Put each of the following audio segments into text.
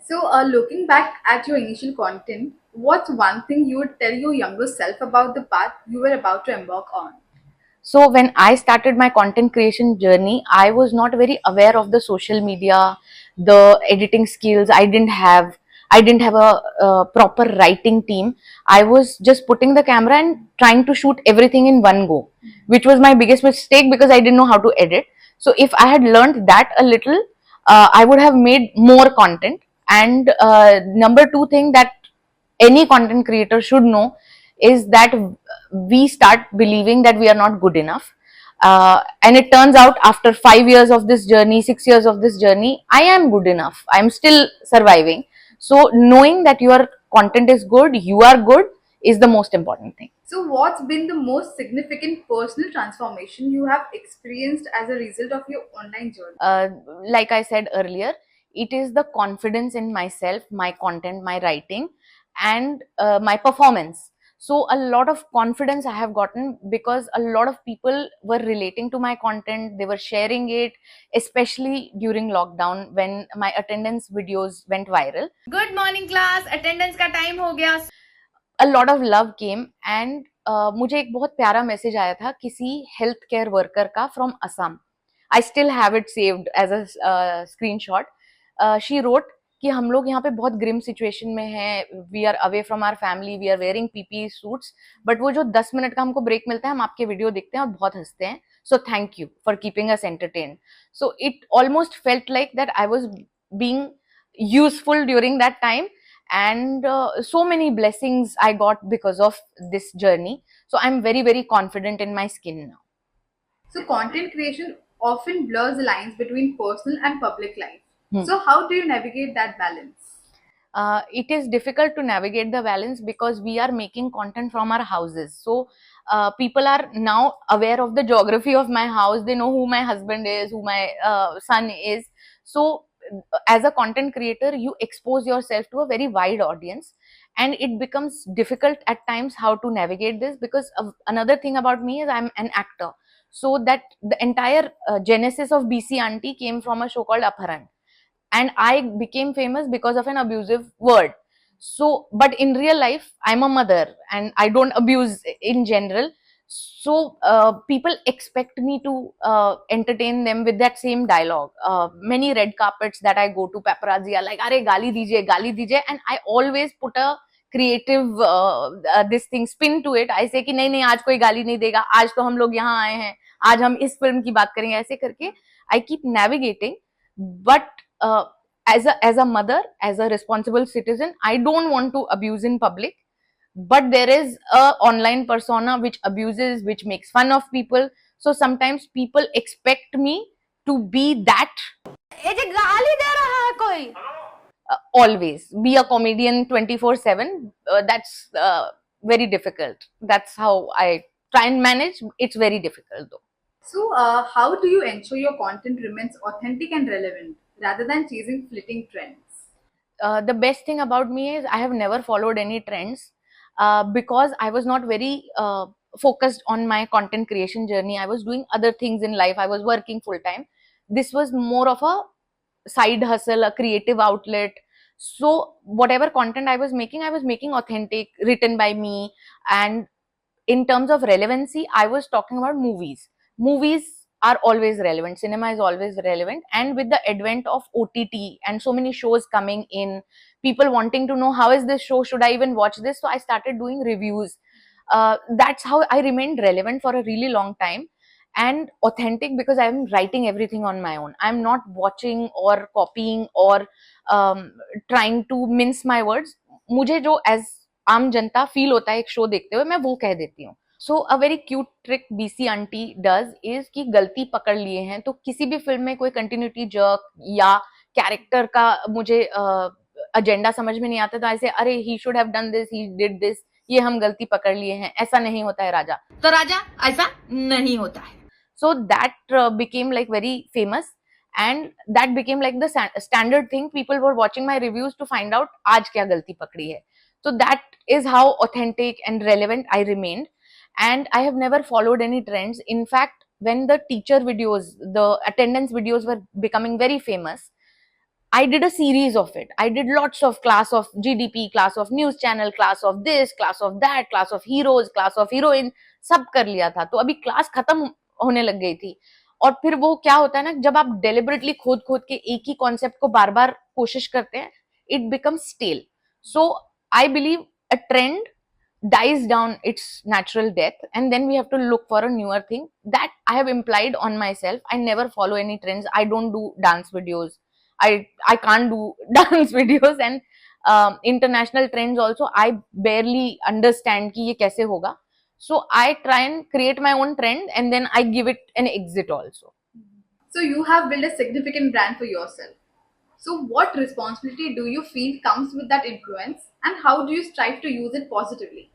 So, looking back at your initial content, what's one thing you would tell your younger self about the path you were about to embark on? So when I started my content creation journey, I was not very aware of the social media, the editing skills. I didn't have a proper writing team. I was just putting the camera and trying to shoot everything in one go, which was my biggest mistake because I didn't know how to edit. So if I had learned that a little, I would have made more content. And number two thing that any content creator should know is that we start believing that we are not good enough, and it turns out after 5 years of this journey, 6 years of this journey, I am good enough, I'm still surviving. So knowing that your content is good, you are good, is the most important thing. So, what's been the most significant personal transformation you have experienced as a result of your online journey? uh, like I said earlier, it is the confidence in myself, my content, my writing, and my performance. So a lot of confidence I have gotten because a lot of people were relating to my content, they were sharing it, especially during lockdown when my attendance videos went viral. Good morning class attendance का time हो गया. A lot of love came, and मुझे एक बहुत प्यारा message आया था किसी हेल्थ केयर वर्कर का from Assam. I still have it saved as a screenshot. She wrote कि हम लोग यहाँ पे बहुत ग्रिम सिचुएशन में हैं, we are away from our family, we are wearing PP suits, but वो जो 10 मिनट का हमको ब्रेक मिलता है हम आपके वीडियो देखते हैं और बहुत हंसते हैं. So thank you for keeping us entertain. So it almost felt like that I was being useful during that time, and so many blessings I got because of this journey. So I'm very, very confident in my skin now. So, content creation often blurs the lines between personal and public life. Hmm. So, how do you navigate that balance? It is difficult to navigate the balance because we are making content from our houses. So people are now aware of the geography of my house. They know who my husband is, who my son is. So as a content creator, you expose yourself to a very wide audience, and it becomes difficult at times how to navigate this, because another thing about me is I'm an actor. So that the entire genesis of BC Auntie came from a show called Apharan, and I became famous because of an abusive word. So but in real life I'm a mother and I don't abuse in general. So people expect me to entertain them with that same dialogue. Many red carpets that I go to, paparazzi are like, "Are gali dijiye," and I always put a creative this thing spin to it. I say कि नहीं नहीं आज कोई गाली नहीं देगा, आज तो हम लोग यहाँ आए हैं, आज हम इस फिल्म की बात करेंगे, ऐसे करके I keep navigating. But as a mother, as a responsible citizen, I don't want to abuse in public. But there is a online persona which abuses, which makes fun of people. So sometimes people expect me to be that. ये जो गाली दे रहा है कोई. Always be a comedian 24/7. That's very difficult. That's how I try and manage. It's very difficult though. So, how do you ensure your content remains authentic and relevant rather than chasing fleeting trends? The best thing about me is I have never followed any trends, because I was not very focused on my content creation journey. I was doing other things in life. I was working full time. This was more of a side hustle, a creative outlet. So whatever content I was making authentic, written by me. And in terms of relevancy, I was talking about movies. Movies are always relevant, cinema is always relevant, and with the advent of OTT and so many shows coming in, people wanting to know how is this show, should I even watch this, so I started doing reviews. That's how I remained relevant for a really long time, and authentic because I'm writing everything on my own. I'm not watching or copying or trying to mince my words. मुझे जो as आम जनता feel होता है एक show देखते हुए, मैं वो कह देती हूँ. So a very cute trick BC aunty does is कि गलती पकड़ लिए हैं तो किसी भी फिल्म में कोई कंटिन्यूटी जर्क या कैरेक्टर का मुझे एजेंडा समझ में नहीं आता तो ऐसे अरे he should have done this, he did this, ये हम गलती पकड़ लिए हैं, ऐसा नहीं होता है राजा. तो राजा ऐसा नहीं होता है. So that became like very famous, and that became like the standard thing. People were watching my reviews to find out आज क्या गलती पकड़ी है. So that is how authentic and relevant I remained, and I have never followed any trends. In fact, when the teacher videos, the attendance videos were becoming very famous, I did a series of it. I did lots of class of GDP, class of news channel, class of this, class of that, class of heroes, class of heroine, सब कर लिया था. तो अभी class खत्म होने लग गई थी. और फिर वो क्या होता है ना, जब आप डेलिबरेटली खोद खोद के एक ही कॉन्सेप्ट को बार बार कोशिश करते हैं, it becomes stale. So I believe a trend dies down its natural death, and then we have to look for a newer thing. That I have implied on myself. I never follow any trends. I don't do dance videos. I can't do dance videos, and international trends also I barely understand कि ये कैसे होगा. So I try and create my own trend, and then I give it an exit also. So you have built a significant brand for yourself. So what responsibility do you feel comes with that influence, and how do you strive to use it positively?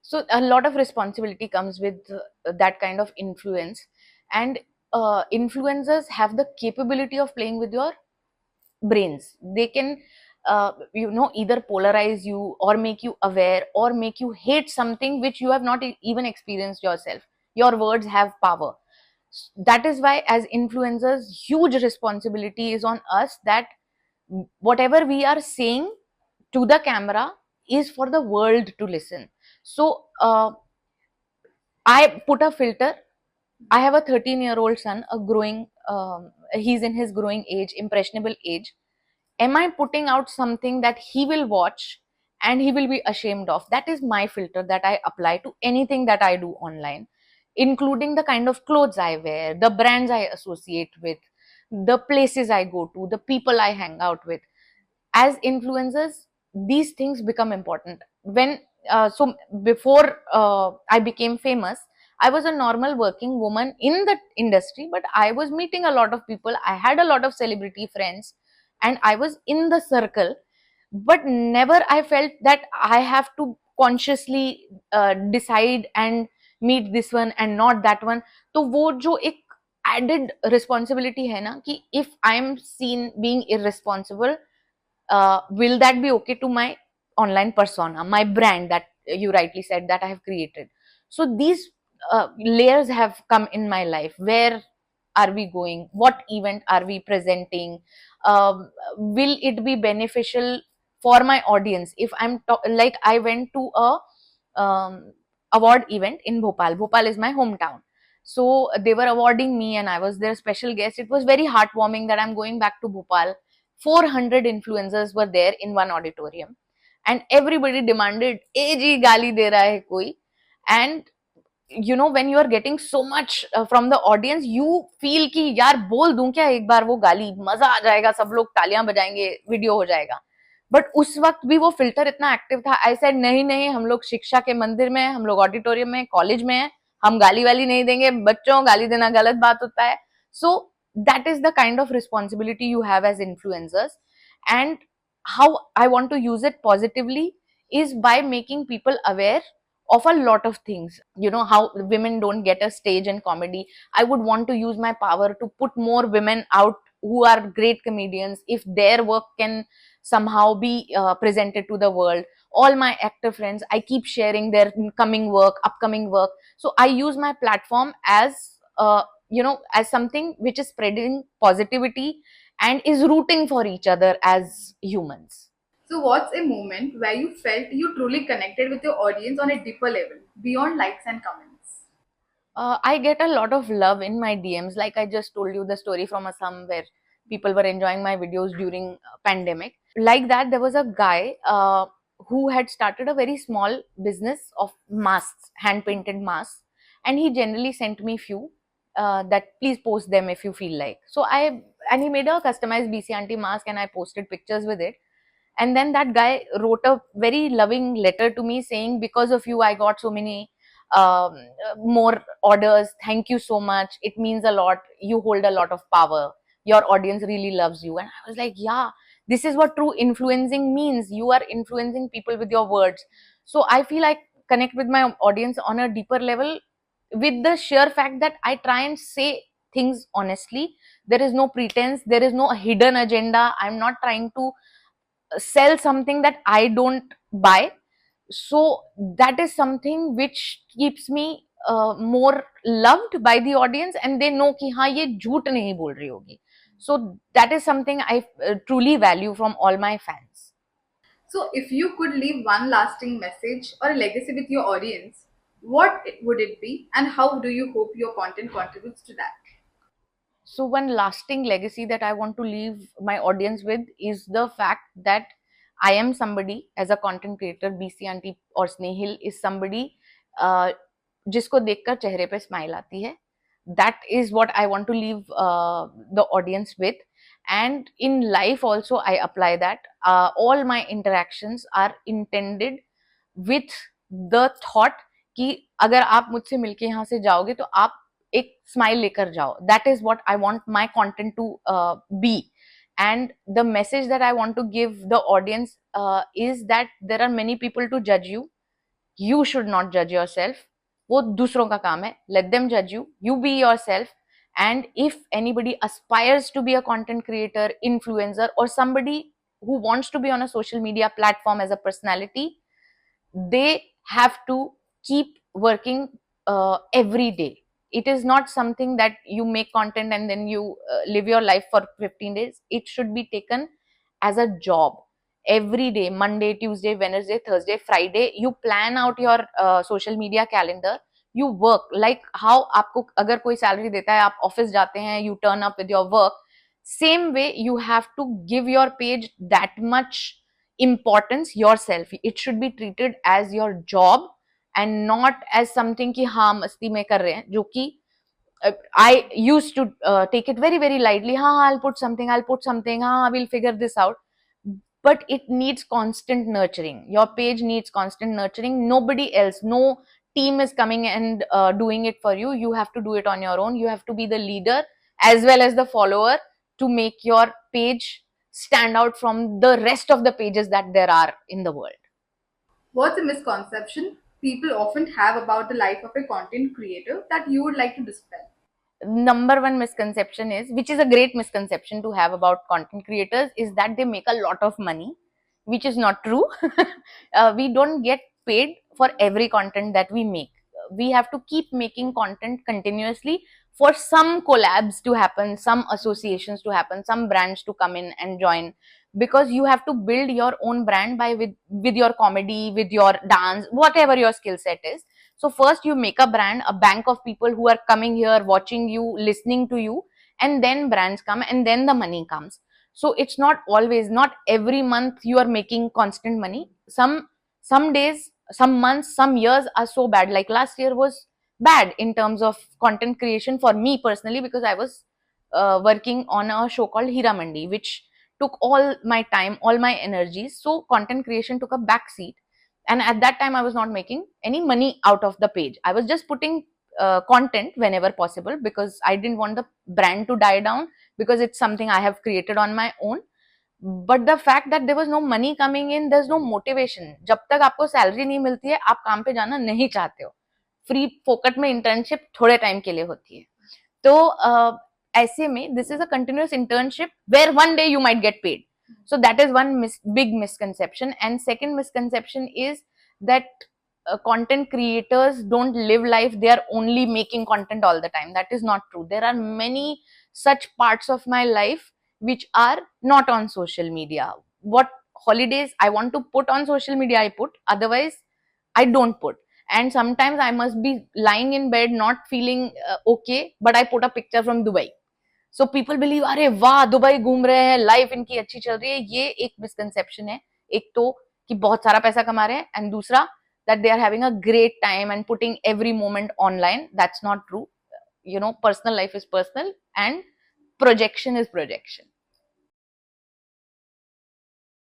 So a lot of responsibility comes with that kind of influence, and influencers have the capability of playing with your brains. They can either polarize you, or make you aware, or make you hate something which you have not even experienced yourself. Your words have power. That is why, as influencers, huge responsibility is on us, that whatever we are saying to the camera is for the world to listen. So I put a filter. I have a 13-year-old son, a growing, he's in his growing age, impressionable age. Am I putting out something that he will watch and he will be ashamed of? That is my filter that I apply to anything that I do online, including the kind of clothes I wear, the brands I associate with, the places I go to, the people I hang out with. As influencers, these things become important. So before I became famous, I was a normal working woman in the industry, but I was meeting a lot of people. I had a lot of celebrity friends, and I was in the circle, but never I felt that I have to consciously decide and meet this one and not that one. तो वो जो एक added responsibility है ना, कि if I am seen being irresponsible, will that be okay to my online persona, my brand that you rightly said that I have created? So these layers have come in my life. Where are we going? What event are we presenting? Will it be beneficial for my audience? If like, I went to a award event in Bhopal. Bhopal is my hometown. So they were awarding me, and I was their special guest. It was very heartwarming that I'm going back to Bhopal. 400 influencers were there in one auditorium, and everybody demanded, "ए जी गाली दे रहा है कोई?" And when you are getting so much from the audience, you feel कि यार बोल दूं क्या एक बार वो गाली, मजा आ जाएगा, सब लोग तालियां बजाएंगे, वीडियो हो जाएगा. बट उस वक्त भी वो फिल्टर इतना एक्टिव था. आई सेड नहीं नहीं, हम लोग शिक्षा के मंदिर में, हम लोग ऑडिटोरियम में, कॉलेज में है, हम गाली वाली नहीं देंगे. बच्चों, गाली देना गलत बात होता है. सो that is the kind of responsibility you have as influencers. And how I want to use it positively is by making people aware of a lot of things. How women don't get a stage in comedy. I would want to use my power to put more women out who are great comedians. If their work can somehow be presented to the world, all my actor friends, I keep sharing their upcoming work. So I use my platform as something which is spreading positivity and is rooting for each other as humans. So what's a moment where you felt you truly connected with your audience on a deeper level, beyond likes and comments? I get a lot of love in my DMs. Like I just told you the story from Assam where people were enjoying my videos during pandemic. Like that, there was a guy who had started a very small business of masks, hand painted masks, and he generally sent me few that please post them if you feel like. So he made a customized BC Aunty mask, and I posted pictures with it. And then that guy wrote a very loving letter to me saying, because of you, I got so many um, more orders. Thank you so much. It means a lot. You hold a lot of power. Your audience really loves you. And I was like, yeah, this is what true influencing means. You are influencing people with your words. So I feel I connect with my audience on a deeper level with the sheer fact that I try and say things honestly. There is no pretense. There is no hidden agenda. I'm not trying to sell something that I don't buy. So that is something which keeps me more loved by the audience, and they know कि हाँ ये झूठ नहीं बोल रही होगी. So that is something I truly value from all my fans. So, if you could leave one lasting message or a legacy with your audience, what would it be, and how do you hope your content contributes to that? So one lasting legacy that I want to leave my audience with is the fact that I am somebody as a content creator, BC auntie और स्नेहिल is somebody जिसको देखकर चेहरे पे smile आती है. That is what I want to leave the audience with. And in life also I apply that. All my interactions are intended with the thought कि अगर आप मुझसे मिलके यहाँ से जाओगे तो आप एक स्माइल लेकर जाओ. That is what I want my content to be. And the message that I want to give the audience is that there are many people to judge you. You should not judge yourself. वो दूसरों का काम है. Let them judge you. You be yourself. And if anybody aspires to be a content creator, influencer, or somebody who wants to be on a social media platform as a personality, they have to keep working every day. It is not something that you make content and then you live your life for 15 days. It should be taken as a job. Every day, Monday, Tuesday, Wednesday, Thursday, Friday, you plan out your social media calendar. You work like how आपको अगर कोई salary देता है, आप office जाते हैं, you turn up with your work. Same way, you have to give your page that much importance yourself. It should be treated as your job and not as something कि हाँ मस्ती में कर रहे हैं, जो कि I used to take it very very lightly. हाँ, I'll put something, हाँ, we'll figure this out. But it needs constant nurturing. Your page needs constant nurturing. Nobody else, no team is coming and doing it for you. You have to do it on your own. You have to be the leader as well as the follower to make your page stand out from the rest of the pages that there are in the world. What's a misconception people often have about the life of a content creator that you would like to dispel? Number one misconception is, which is a great misconception to have about content creators, is that they make a lot of money, which is not true. We don't get paid for every content that we make. We have to keep making content continuously for some collabs to happen, some associations to happen, some brands to come in and join, because you have to build your own brand by with your comedy, with your dance, whatever your skill set is. So first you make a brand, a bank of people who are coming here, watching you, listening to you, and then brands come and then the money comes. So it's not always, not every month you are making constant money. Some days, some months, some years are so bad. Like last year was bad in terms of content creation for me personally, because I was working on a show called Hira Mandi, which took all my time, all my energies. So content creation took a back seat. And at that time I was not making any money out of the page. I was just putting content whenever possible because I didn't want the brand to die down, because it's something I have created on my own. But the fact that there was no money coming in, there's no motivation. जब तक आपको salary नहीं मिलती है, आप काम पे जाना नहीं चाहते हो. फ्री फोकट में इंटर्नशिप थोड़े टाइम के लिए होती है. तो ऐसे में this is a continuous internship where one day you might get paid. So that is one big misconception. And second misconception is that content creators don't live life, they are only making content all the time. That is not true. There are many such parts of my life which are not on social media. What holidays I want to put on social media, I put, otherwise I don't put. And sometimes I must be lying in bed not feeling okay, but I put a picture from Dubai. So people believe, अरे वाह Dubai घूम रहे हैं, life इनकी अच्छी चल रही है. ये एक मिसकंसेप्शन है. एक तो कि बहुत सारा पैसा कमा रहे हैं, एंड दूसरा that they are having a great time and putting every moment online. That's not true. You know, personal life is personal and projection is projection.